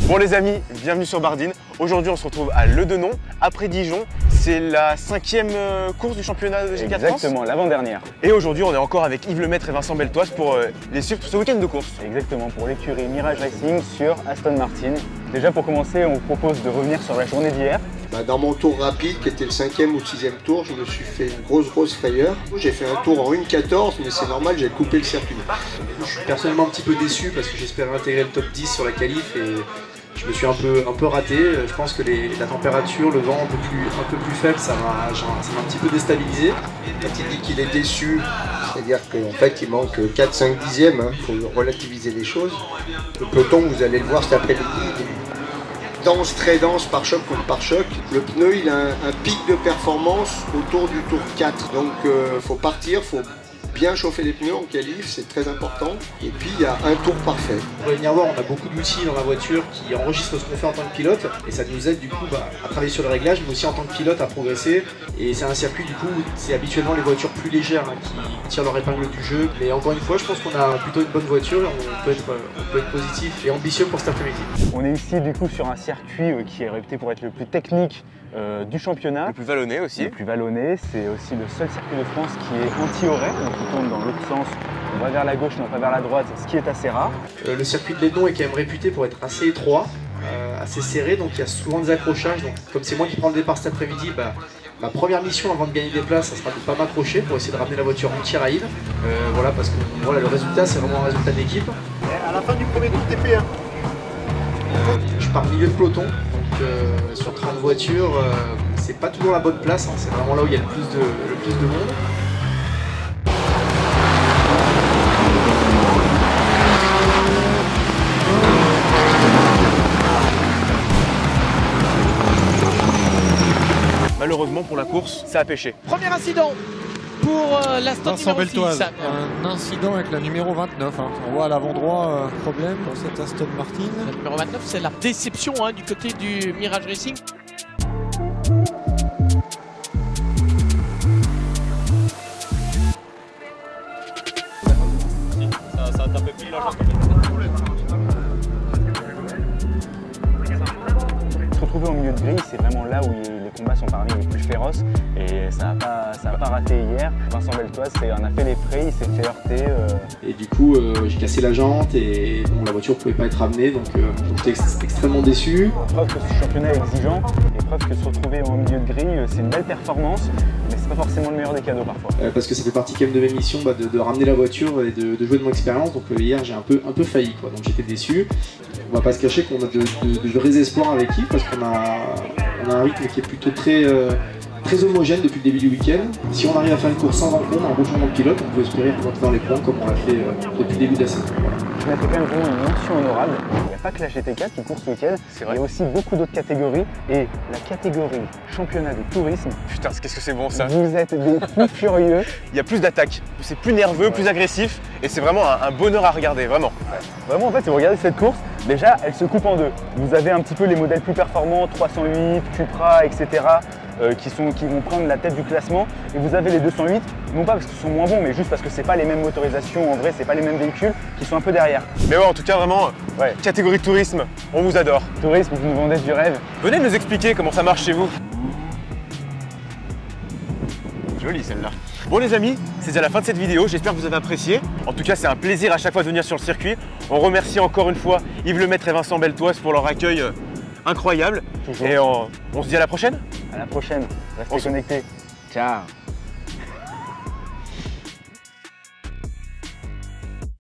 Bon les amis, bienvenue sur Bardine. Aujourd'hui on se retrouve à Le Denon, après Dijon. C'est la 5e course du championnat de G4 France. Exactement, l'avant-dernière. Et aujourd'hui on est encore avec Yves Lemaitre et Vincent Beltoise pour les suivre ce week-end de course. Exactement, pour l'écurie Mirage Racing sur Aston Martin. Déjà pour commencer, on vous propose de revenir sur la journée d'hier. Dans mon tour rapide, qui était le 5e ou 6e tour, je me suis fait une grosse frayeur. J'ai fait un tour en 1,14, mais c'est normal, j'ai coupé le circuit. Je suis personnellement un petit peu déçu parce que j'espérais intégrer le top 10 sur la qualif et je me suis un peu raté. Je pense que la température, le vent un peu plus faible, ça m'a un petit peu déstabilisé. Quand il dit qu'il est déçu, c'est-à-dire qu'en fait il manque 4-5 dixièmes, il faut relativiser les choses. Le peloton, vous allez le voir cet après-midi, dense, très dense, par choc contre par choc. Le pneu, il a un pic de performance autour du tour 4. Donc faut partir, faut bien chauffer les pneus en qualif, c'est très important. Et puis il y a un tour parfait. Pour venir voir, on a beaucoup d'outils dans la voiture qui enregistrent ce qu'on fait en tant que pilote. Et ça nous aide du coup à travailler sur le réglage, mais aussi en tant que pilote à progresser. Et c'est un circuit du coup, c'est habituellement les voitures plus légères qui tirent leur épingle du jeu. Mais encore une fois, je pense qu'on a plutôt une bonne voiture et on peut être positif et ambitieux pour cet après-midi. On est ici du coup sur un circuit qui est réputé pour être le plus technique du championnat. Le plus vallonné aussi. Le plus vallonné, c'est aussi le seul circuit de France qui est anti-horaire, donc qui tourne dans l'autre sens. On va vers la gauche, non pas vers la droite, ce qui est assez rare. Le circuit de Lédon est quand même réputé pour être assez étroit, assez serré, donc il y a souvent des accrochages. Donc, comme c'est moi qui prends le départ cet après-midi, ma première mission avant de gagner des places, ça sera de ne pas m'accrocher pour essayer de ramener la voiture entière à Yves. Voilà, parce que voilà, le résultat, c'est vraiment un résultat d'équipe. À la fin du premier tour TP1. Je pars milieu de peloton, donc sur 30 voitures, c'est pas toujours la bonne place, c'est vraiment là où il y a le plus de monde. Malheureusement pour la course, ça a pêché. Premier incident pour l'Aston Vincent numéro Beltoise, 6. un incident avec la numéro 29. On voit à l'avant droit problème pour cette Aston Martin. Le numéro 29, c'est la déception du côté du Mirage Racing. Ça a tapé pile là. Se retrouver au milieu de grille, c'est vraiment là où les combats sont parmi les plus féroces et ça n'a pas raté hier. Vincent Beltoise en a fait les frais, il s'est fait heurter. Et du coup, j'ai cassé la jante et bon, la voiture ne pouvait pas être ramenée, donc j'étais extrêmement déçu. Preuve que ce championnat est exigeant et preuve que se retrouver au milieu de grille, c'est une belle performance, mais c'est pas forcément le meilleur des cadeaux parfois. Parce que ça fait partie quand même de mes missions de ramener la voiture et de jouer de mon expérience, donc hier j'ai un peu failli, quoi. Donc j'étais déçu. On va pas se cacher qu'on a de vrais espoirs avec Yves parce qu'on a un rythme qui est plutôt très homogène depuis le début du week-end. Si on arrive à faire une course sans encombre, en bougeant dans le pilote, on peut espérer remonter dans les points comme on l'a fait depuis le début de la saison. Voilà. Je mettrais quand même vraiment une mention honorable. Il n'y a pas que la GT4 qui court ce week-end, il y a aussi beaucoup d'autres catégories. Et la catégorie championnat de tourisme, Putain, qu'est-ce que c'est bon ça. vous êtes des fous furieux. Il y a plus d'attaques, c'est plus nerveux, plus agressif et c'est vraiment un bonheur à regarder, vraiment. Vraiment, en fait, si vous regardez cette course, déjà, elle se coupe en deux. Vous avez un petit peu les modèles plus performants, 308, Cupra, etc. Qui vont prendre la tête du classement. Et vous avez les 208, non pas parce qu'ils sont moins bons, mais juste parce que c'est pas les mêmes motorisations, en vrai, c'est pas les mêmes véhicules qui sont un peu derrière. Mais ouais, en tout cas, vraiment, catégorie tourisme, on vous adore. Tourisme, vous nous vendez du rêve. Venez nous expliquer comment ça marche chez vous. Jolie celle-là. Bon les amis, c'est déjà la fin de cette vidéo, j'espère que vous avez apprécié. En tout cas, c'est un plaisir à chaque fois de venir sur le circuit. On remercie encore une fois Yves Lemaitre et Vincent Beltoise pour leur accueil incroyable. Toujours. Et on se dit à la prochaine. À la prochaine, restez connectés. Ciao.